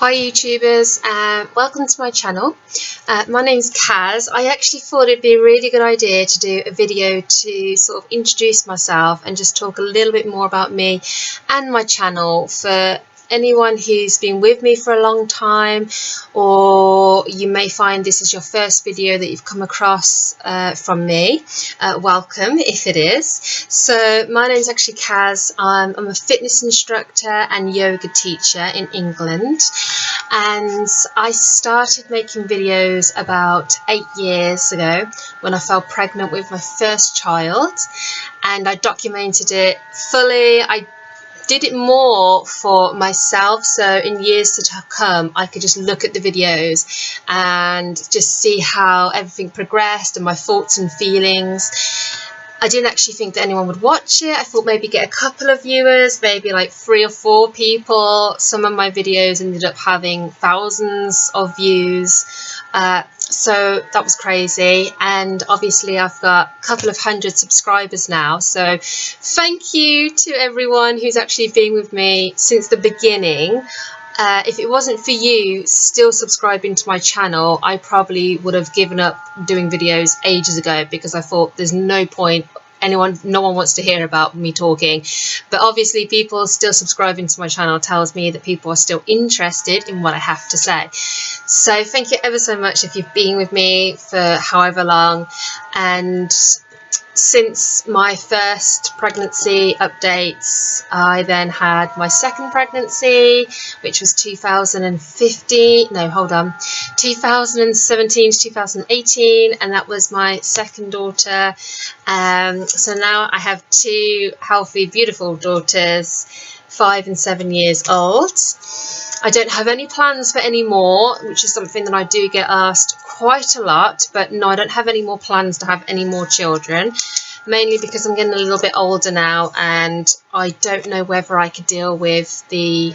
Hi YouTubers, welcome to my channel. My name's Kaz. I actually thought it'd be a really good idea to do a video to sort of introduce myself and just talk a little bit more about me and my channel for anyone who's been with me for a long time, or you may find this is your first video that you've come across from me. Welcome if it is. So my name's actually Kaz. I'm a fitness instructor and yoga teacher in England, and I started making videos about 8 years ago when I fell pregnant with my first child, and I documented it fully. I did it more for myself, so in years to come I could just look at the videos and just see how everything progressed and my thoughts and feelings. I didn't actually think that anyone would watch it. I thought maybe get a couple of viewers, maybe like 3 or 4 people. Some of my videos ended up having thousands of views, so that was crazy. And obviously I've got a couple of hundred subscribers now, so thank you to everyone who's actually been with me since the beginning. If it wasn't for you still subscribing to my channel, I probably would have given up doing videos ages ago, because I thought there's no point, no one wants to hear about me talking. But obviously people still subscribing to my channel tells me that people are still interested in what I have to say. So thank you ever so much if you've been with me for however long. And since my first pregnancy updates, I then had my second pregnancy, which was 2017 to 2018, and that was my second daughter. So now I have 2 healthy, beautiful daughters, 5 and 7 years old. I don't have any plans for any more, which is something that I do get asked quite a lot, but no, I don't have any more plans to have any more children, mainly because I'm getting a little bit older now and I don't know whether I could deal with the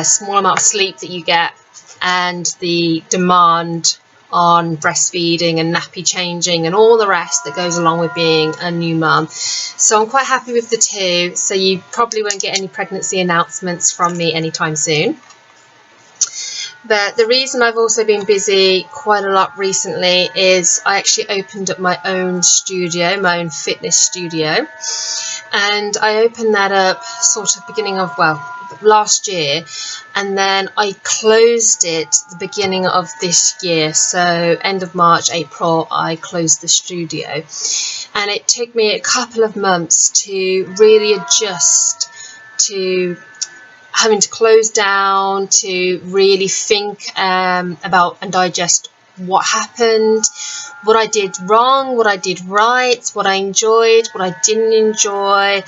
small amount of sleep that you get and the demand on breastfeeding and nappy changing and all the rest that goes along with being a new mum. So I'm quite happy with the 2, so you probably won't get any pregnancy announcements from me anytime soon. But the reason I've also been busy quite a lot recently is I actually opened up my own studio, my own fitness studio, and I opened that up sort of beginning of, last year, and then I closed it the beginning of this year. So end of March, April, I closed the studio, and it took me a couple of months to really adjust to having to close down, to really think about and digest what happened, what I did wrong, what I did right, what I enjoyed, what I didn't enjoy.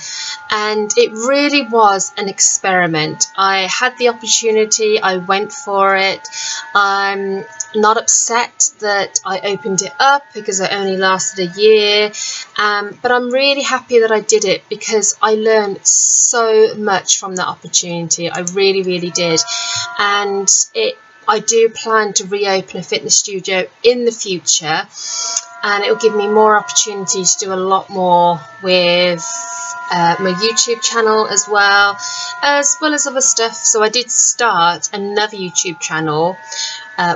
And it really was an experiment. I had the opportunity, I went for it. I'm not upset that I opened it up because it only lasted a year, but I'm really happy that I did it because I learned so much from that opportunity. I really did. And I do plan to reopen a fitness studio in the future, and it will give me more opportunity to do a lot more with my YouTube channel as well as other stuff. So I did start another YouTube channel,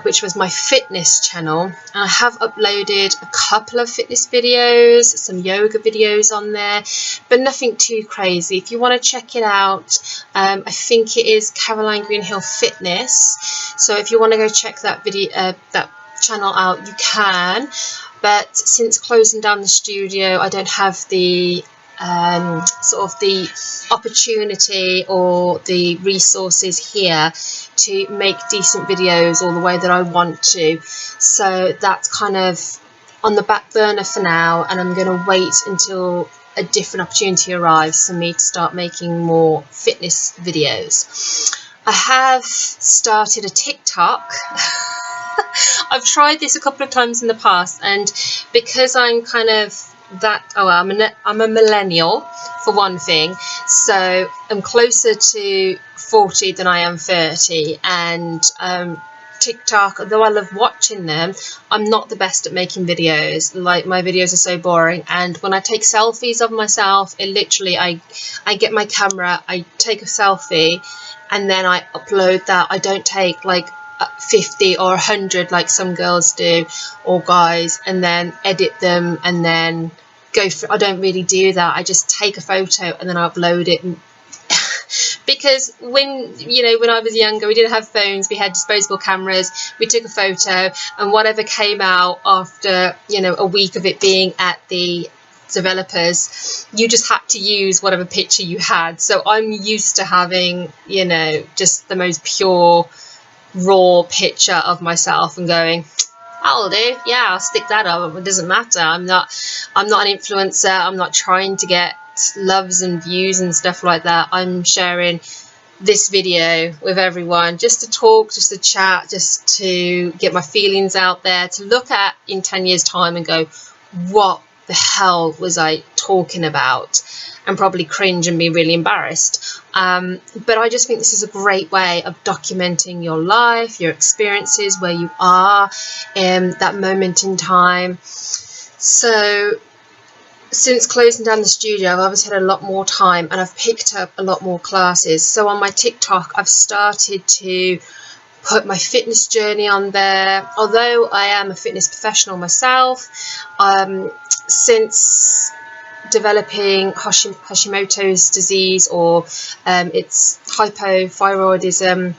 which was my fitness channel, and I have uploaded a couple of fitness videos, some yoga videos on there, but nothing too crazy. If you want to check it out, I think it is Caroline Greenhill Fitness, so if you want to go check that video, that channel out, you can. But since closing down the studio, I don't have the sort of the opportunity or the resources here to make decent videos all the way that I want to, so that's kind of on the back burner for now, and I'm going to wait until a different opportunity arrives for me to start making more fitness videos. I have started a TikTok. I've tried this a couple of times in the past, and because I'm kind of I'm a millennial for one thing, so I'm closer to 40 than I am 30, and TikTok, although I love watching them, I'm not the best at making videos. Like, my videos are so boring, and when I take selfies of myself, it literally, I get my camera, I take a selfie, and then I upload that. I don't take like 50 or 100 like some girls do, or guys, and then edit them and then go for. I don't really do that. I just take a photo and then I upload it. Because when I was younger, we didn't have phones, we had disposable cameras, we took a photo, and whatever came out after a week of it being at the developers, you just had to use whatever picture you had. So I'm used to having just the most pure raw picture of myself and going, I'll do, yeah, I'll stick that up. It doesn't matter. I'm not an influencer. I'm not trying to get loves and views and stuff like that. I'm sharing this video with everyone just to talk, just to chat, just to get my feelings out there, to look at in 10 years time and go, what the hell was I talking about, and probably cringe and be really embarrassed. But I just think this is a great way of documenting your life, your experiences, where you are in that moment in time. So since closing down the studio, I've obviously had a lot more time, and I've picked up a lot more classes. So on my TikTok, I've started to put my fitness journey on there. Although I am a fitness professional myself, since developing Hashimoto's disease, or it's hypothyroidism,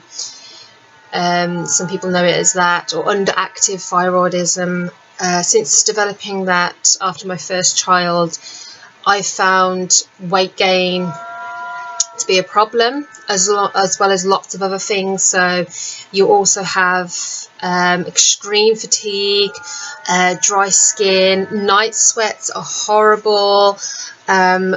some people know it as that, or underactive thyroidism. Since developing that after my first child, I found weight gain to be a problem, as well as lots of other things. So you also have extreme fatigue, dry skin, night sweats are horrible,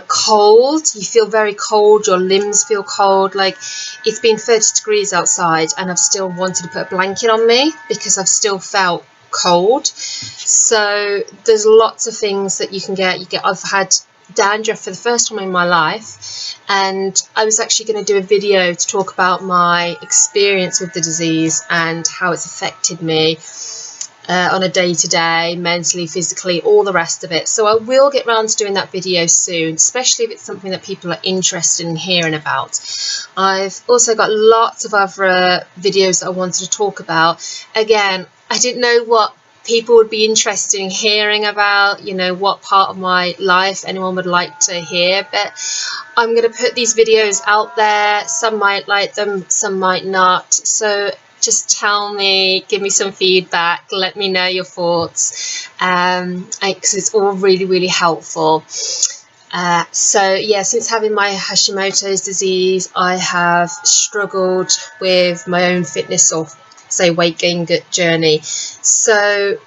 cold, you feel very cold, your limbs feel cold. Like, it's been 30 degrees outside and I've still wanted to put a blanket on me because I've still felt cold. So there's lots of things that you can get. I've had dandruff for the first time in my life, and I was actually going to do a video to talk about my experience with the disease and how it's affected me on a day-to-day, mentally, physically, all the rest of it. So I will get round to doing that video soon, especially if it's something that people are interested in hearing about. I've also got lots of other videos that I wanted to talk about. Again, I didn't know what people would be interested in hearing about, what part of my life anyone would like to hear, but I'm going to put these videos out there. Some might like them, some might not. So just tell me, give me some feedback, let me know your thoughts, because it's all really, really helpful. So yeah, since having my Hashimoto's disease, I have struggled with my own fitness, or say weight gain journey. So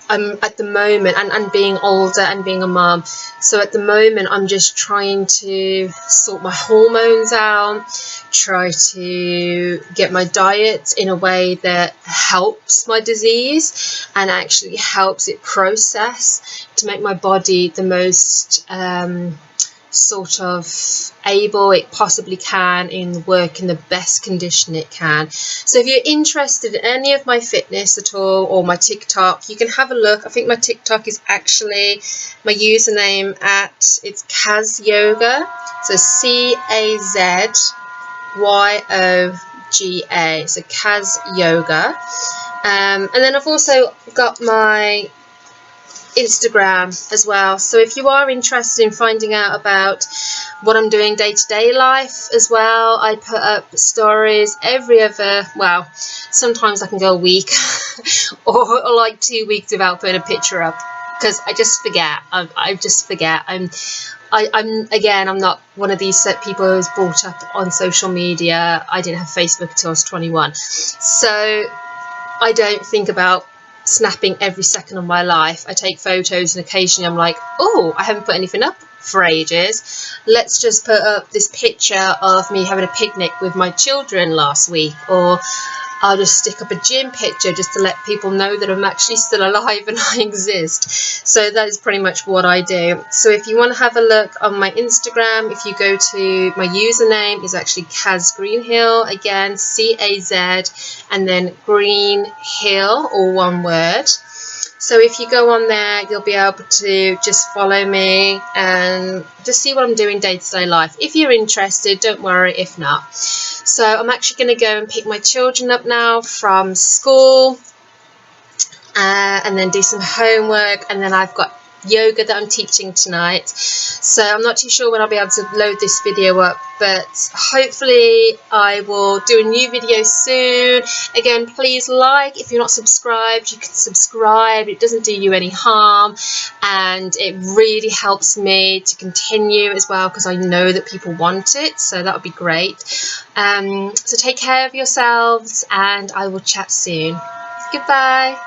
I'm at the moment, and being older and being a mum, so at the moment I'm just trying to sort my hormones out, try to get my diet in a way that helps my disease and actually helps it process to make my body the most sort of able it possibly can in work in the best condition it can. So if you're interested in any of my fitness at all, or my TikTok, you can have a look. I think my TikTok is actually, my username it's Kaz Yoga, so CAZYOGA, so Kaz Yoga. And then I've also got my Instagram as well. So if you are interested in finding out about what I'm doing day-to-day life as well, I put up stories every other, well, sometimes I can go a week or like 2 weeks without putting a picture up, because I just forget. I just forget. I'm not one of these people who was brought up on social media. I didn't have Facebook until I was 21, so I don't think about snapping every second of my life. I take photos, and occasionally I'm like, oh, I haven't put anything up for ages, let's just put up this picture of me having a picnic with my children last week, or I'll just stick up a gym picture just to let people know that I'm actually still alive and I exist. So that is pretty much what I do. So if you want to have a look on my Instagram, if you go to my username is actually Caz Greenhill, again C-A-Z and then Greenhill, all one word. So if you go on there, you'll be able to just follow me and just see what I'm doing day-to-day life. If you're interested, don't worry if not. So I'm actually going to go and pick my children up now from school and then do some homework, and then I've got yoga that I'm teaching tonight. So I'm not too sure when I'll be able to load this video up, but hopefully I will do a new video soon. Again, please like. If you're not subscribed, you can subscribe. It doesn't do you any harm, and it really helps me to continue as well, because I know that people want it, so that would be great. So take care of yourselves, and I will chat soon. Goodbye.